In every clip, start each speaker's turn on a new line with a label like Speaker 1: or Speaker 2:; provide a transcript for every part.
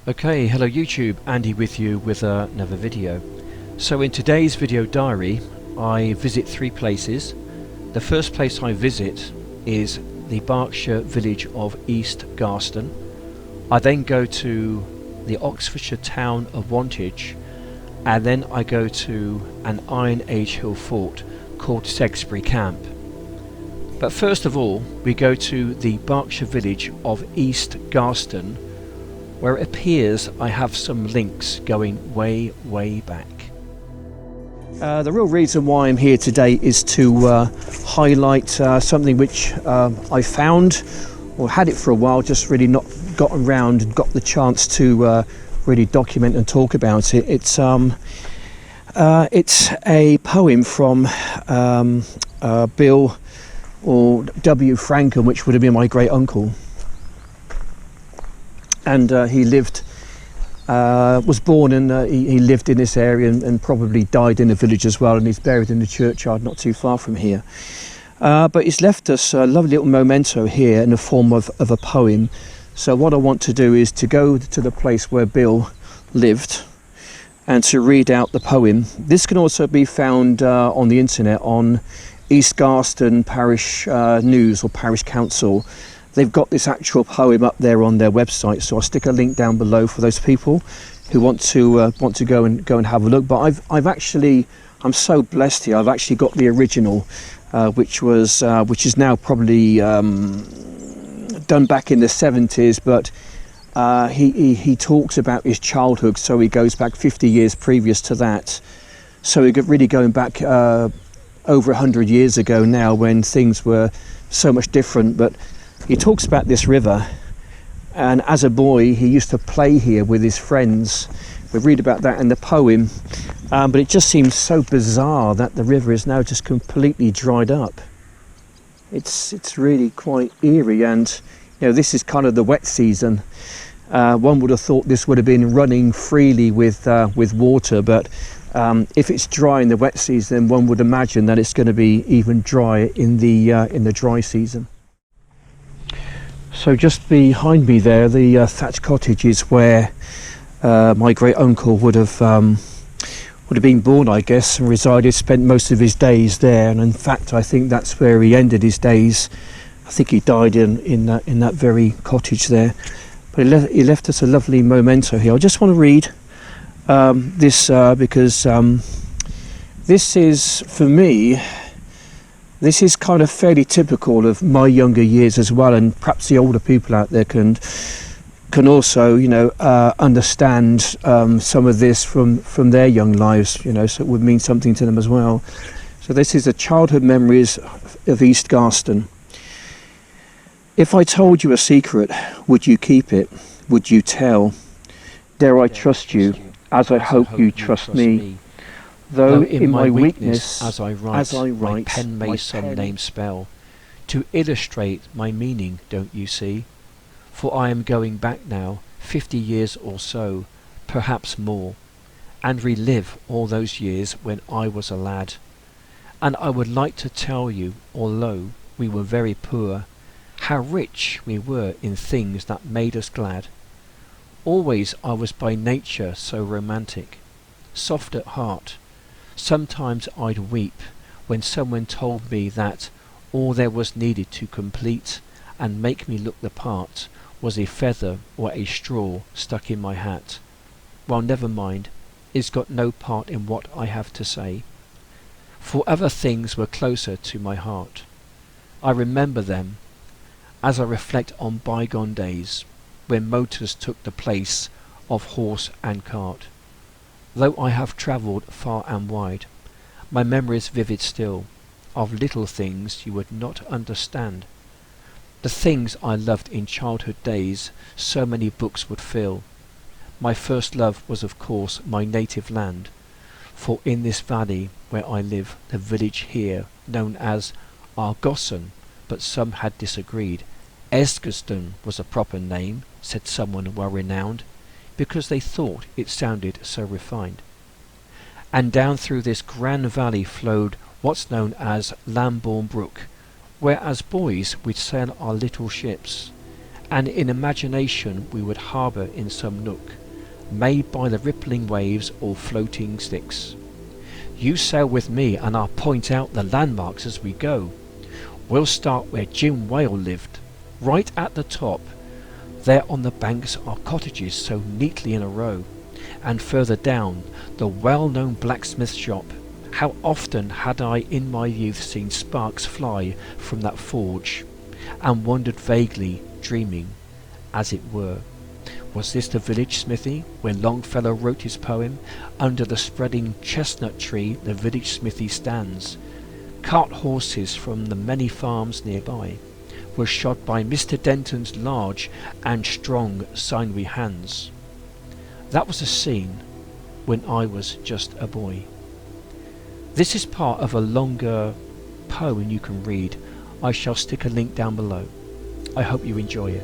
Speaker 1: Okay, hello YouTube, Andy with you with another video. So in today's video diary, I visit three places. The first place I visit is the Berkshire village of East Garston. I then go to the Oxfordshire town of Wantage, and then I go to an Iron Age hill fort called Segsbury Camp. But first of all, we go to the Berkshire village of East Garston, where it appears I have some links going way back. The real reason why I'm here today is to highlight something which I found, or had it for a while, just really not gotten around and got the chance to really document and talk about it. It's a poem from Bill or W. Franklin, which would have been my great uncle. And he lived, was born and he lived in this area and probably died in the village as well, and he's buried in the churchyard not too far from here. But he's left us a lovely little memento here in the form of a poem. So what I want to do is to go to the place where Bill lived and to read out the poem. This can also be found on the internet on East Garston Parish News or Parish Council. They've got this actual poem up there on their website, so I'll stick a link down below for those people who want to go and have a look. But I'm so blessed here. I've actually got the original, which is now probably done back in the 70s. But he talks about his childhood, so he goes back 50 years previous to that. So we're really going back over 100 years ago now, when things were so much different. But he talks about this river, and as a boy he used to play here with his friends. We read about that in the poem, but it just seems so bizarre that the river is now just completely dried up. It's really quite eerie, and this is kind of the wet season. One would have thought this would have been running freely with water, but if it's dry in the wet season, one would imagine that it's going to be even drier in the dry season. So just behind me there, the thatched cottage is where my great uncle would have been born, I guess, and resided, spent most of his days there. And in fact, I think that's where he ended his days. I think he died in that very cottage there. But he left us a lovely memento here. I just want to read this because this is, for me, this is kind of fairly typical of my younger years as well, and perhaps the older people out there can also, understand some of this from their young lives, so it would mean something to them as well. So this is the childhood memories of East Garston. If I told you a secret, would you keep it? Would you tell? Dare I trust you, as I hope you trust me? Though in my weakness, as I write, my pen may some name spell, to illustrate my meaning, don't you see? For I am going back now, 50 years or so, perhaps more, and relive all those years when I was a lad. And I would like to tell you, although we were very poor, how rich we were in things that made us glad. Always I was by nature so romantic, soft at heart. Sometimes I'd weep when someone told me that all there was needed to complete and make me look the part was a feather or a straw stuck in my hat. Well, never mind, it's got no part in what I have to say, for other things were closer to my heart. I remember them as I reflect on bygone days when motors took the place of horse and cart. Though I have travelled far and wide, my memory is vivid still, of little things you would not understand. The things I loved in childhood days so many books would fill. My first love was of course my native land, for in this valley where I live, the village here, known as Garston, but some had disagreed. Garston was a proper name, said someone well renowned, because they thought it sounded so refined. And down through this grand valley flowed what's known as Lambourne Brook, where as boys we'd sail our little ships, and in imagination we would harbour in some nook, made by the rippling waves or floating sticks. You sail with me and I'll point out the landmarks as we go. We'll start where Jim Whale lived, right at the top. There on the banks are cottages so neatly in a row, and further down the well-known blacksmith shop. How often had I in my youth seen sparks fly from that forge, and wondered vaguely, dreaming, as it were, was this the village smithy when Longfellow wrote his poem? Under the spreading chestnut tree the village smithy stands. Cart horses from the many farms nearby were shod by Mr. Denton's large and strong sinewy hands. That was a scene when I was just a boy. This is part of a longer poem you can read. I shall stick a link down below. I hope you enjoy it.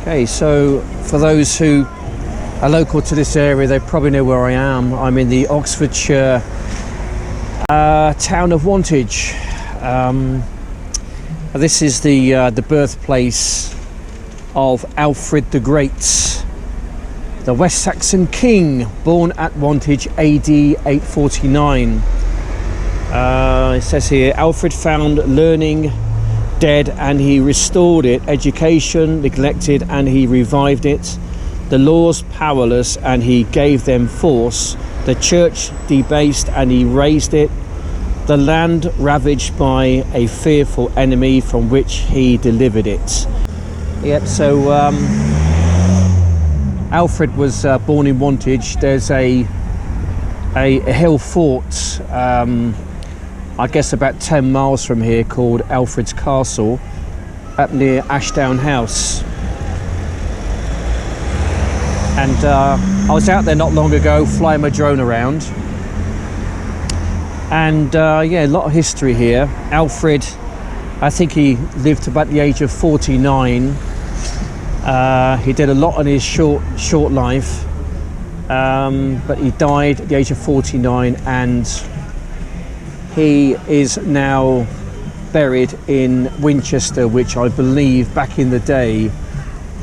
Speaker 1: Okay, so for those who are local to this area, they probably know where I am. I'm in the Oxfordshire town of Wantage. This is the birthplace of Alfred the Great, the West Saxon king, born at Wantage AD 849. It says here, Alfred found learning dead and he restored it, education neglected and he revived it, the laws powerless and he gave them force, the church debased and he raised it, the land ravaged by a fearful enemy from which he delivered it. Yep, so Alfred was born in Wantage. There's a hill fort I guess about 10 miles from here, called Alfred's Castle, up near Ashdown House. And I was out there not long ago flying my drone around, and yeah, a lot of history here. Alfred, I think he lived to about the age of 49. He did a lot in his short life, but he died at the age of 49, and he is now buried in Winchester, which I believe back in the day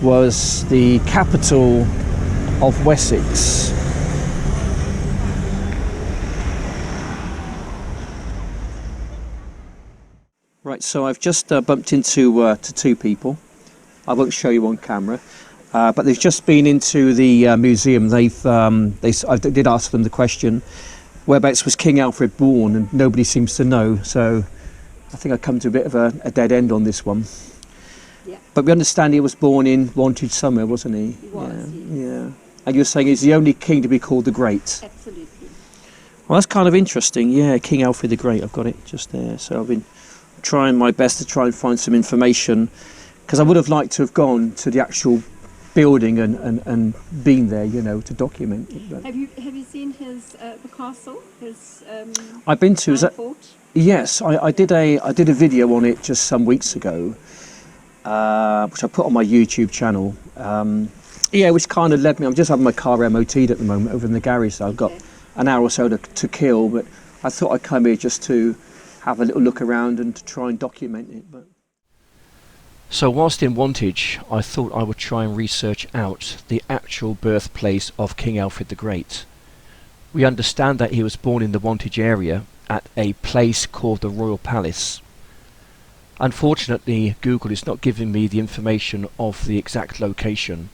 Speaker 1: was the capital of Wessex. Right, so I've just bumped into two people. I won't show you on camera, but they've just been into the museum. I did ask them the question, whereabouts was King Alfred born, and nobody seems to know, so I think I've come to a bit of a dead end on this one. Yeah. But we understand he was born in Wantage somewhere, wasn't he?
Speaker 2: He was,
Speaker 1: yeah. And you're saying he's the only king to be called the Great?
Speaker 2: Absolutely.
Speaker 1: Well, that's kind of interesting. Yeah, King Alfred the Great, I've got it just there. So I've been trying my best to try and find some information, because I would have liked to have gone to the actual building and been there, you know, to document it. But
Speaker 2: have you seen his the castle? His
Speaker 1: I've been to. Is that?
Speaker 2: Fort?
Speaker 1: Yes, I did a video on it just some weeks ago, which I put on my YouTube channel. Yeah, which kind of led me. I'm just having my car MOT'd at the moment over in the garage, so I've got an hour or so to kill. But I thought I'd come here just to have a little look around and to try and document it. But So whilst in Wantage, I thought I would try and research out the actual birthplace of King Alfred the Great. We understand that he was born in the Wantage area at a place called the Royal Palace. Unfortunately, Google is not giving me the information of the exact location,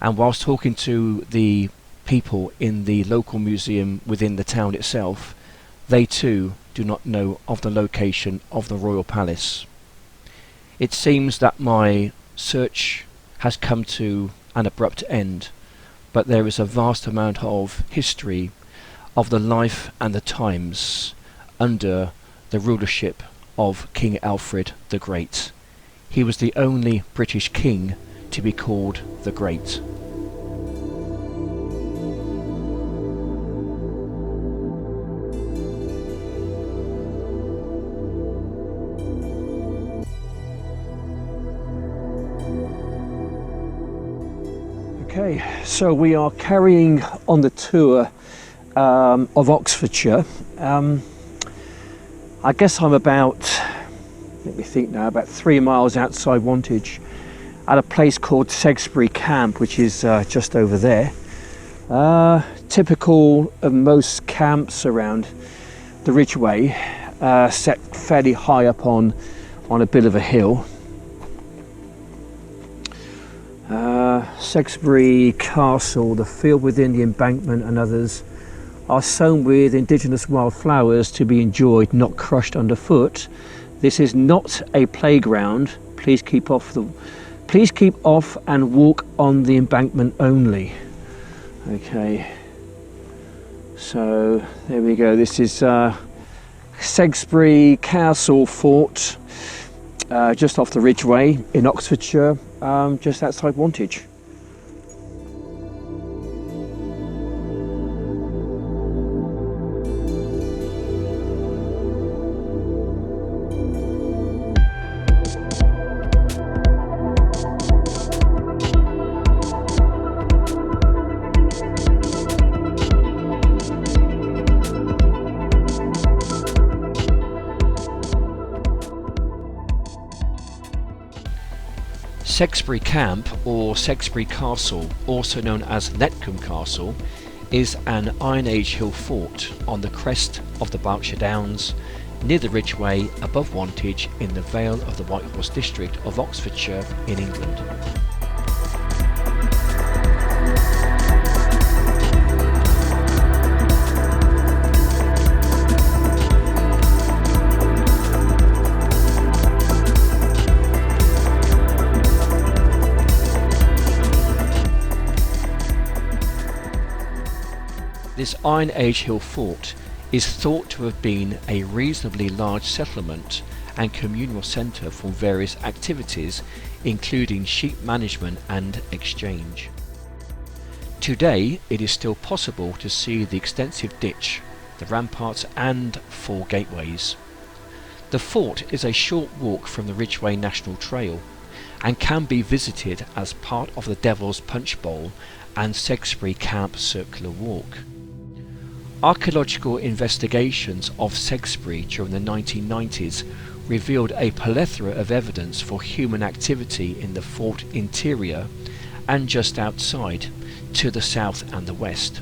Speaker 1: and whilst talking to the people in the local museum within the town itself, they too do not know of the location of the Royal Palace. It seems that my search has come to an abrupt end, but there is a vast amount of history of the life and the times under the rulership of King Alfred the Great. He was the only British king to be called the Great. Okay, so we are carrying on the tour of Oxfordshire. I guess I'm about, let me think now, about 3 miles outside Wantage at a place called Segsbury Camp, which is just over there. Typical of most camps around the Ridgeway, set fairly high up on a bit of a hill. Segsbury Castle, the field within the embankment and others are sown with indigenous wildflowers to be enjoyed, not crushed underfoot. This is not a playground. Please keep off and walk on the embankment only. Okay, so there we go. This is Segsbury Castle Fort, just off the Ridgeway in Oxfordshire, just outside Wantage. Segsbury Camp, or Segsbury Castle, also known as Netcombe Castle, is an Iron Age hill fort on the crest of the Berkshire Downs, near the Ridgeway above Wantage in the Vale of the White Horse district of Oxfordshire in England. This Iron Age hill fort is thought to have been a reasonably large settlement and communal centre for various activities, including sheep management and exchange. Today it is still possible to see the extensive ditch, the ramparts and 4 gateways. The fort is a short walk from the Ridgeway National Trail and can be visited as part of the Devil's Punch Bowl and Segsbury Camp Circular Walk. Archaeological investigations of Segsbury during the 1990s revealed a plethora of evidence for human activity in the fort interior and just outside, to the south and the west.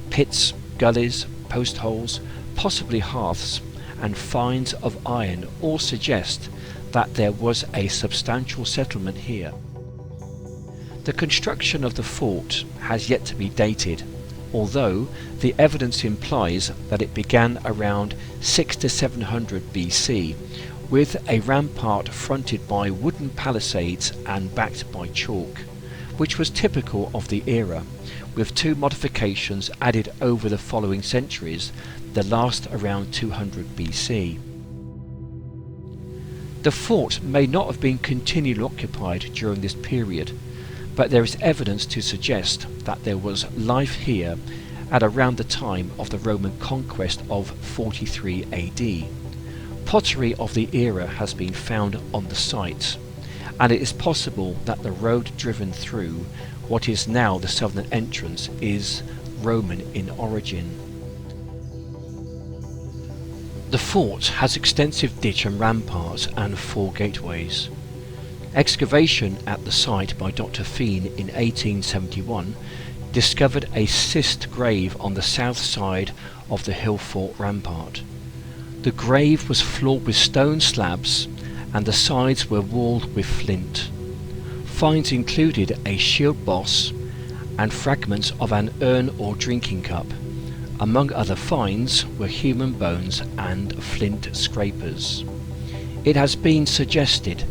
Speaker 1: Pits, gullies, post holes, possibly hearths, and finds of iron all suggest that there was a substantial settlement here. The construction of the fort has yet to be dated, although the evidence implies that it began around 600 to 700 BC, with a rampart fronted by wooden palisades and backed by chalk, which was typical of the era, with 2 modifications added over the following centuries, the last around 200 BC. The fort may not have been continually occupied during this period, but there is evidence to suggest that there was life here at around the time of the Roman conquest of 43 AD. Pottery of the era has been found on the site, and it is possible that the road driven through what is now the southern entrance is Roman in origin. The fort has extensive ditch and ramparts and 4 gateways.
Speaker 3: Excavation at the site by Dr. Feen in 1871 discovered a schist grave on the south side of the hill fort rampart. The grave was floored with stone slabs and the sides were walled with flint. Finds included a shield boss and fragments of an urn or drinking cup. Among other finds were human bones and flint scrapers. It has been suggested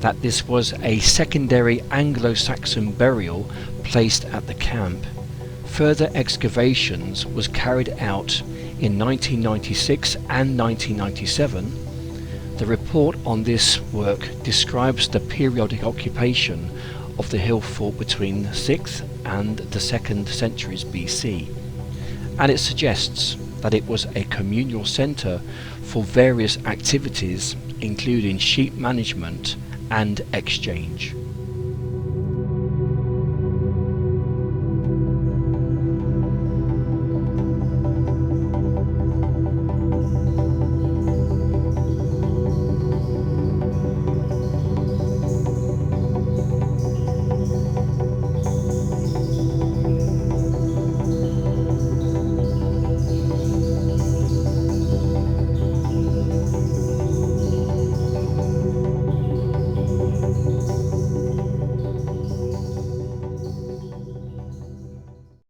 Speaker 3: that this was a secondary Anglo-Saxon burial placed at the camp. Further excavations was carried out in 1996 and 1997. The report on this work describes the periodic occupation of the hill fort between the 6th and the 2nd centuries BC, and it suggests that it was a communal centre for various activities including sheep management and exchange.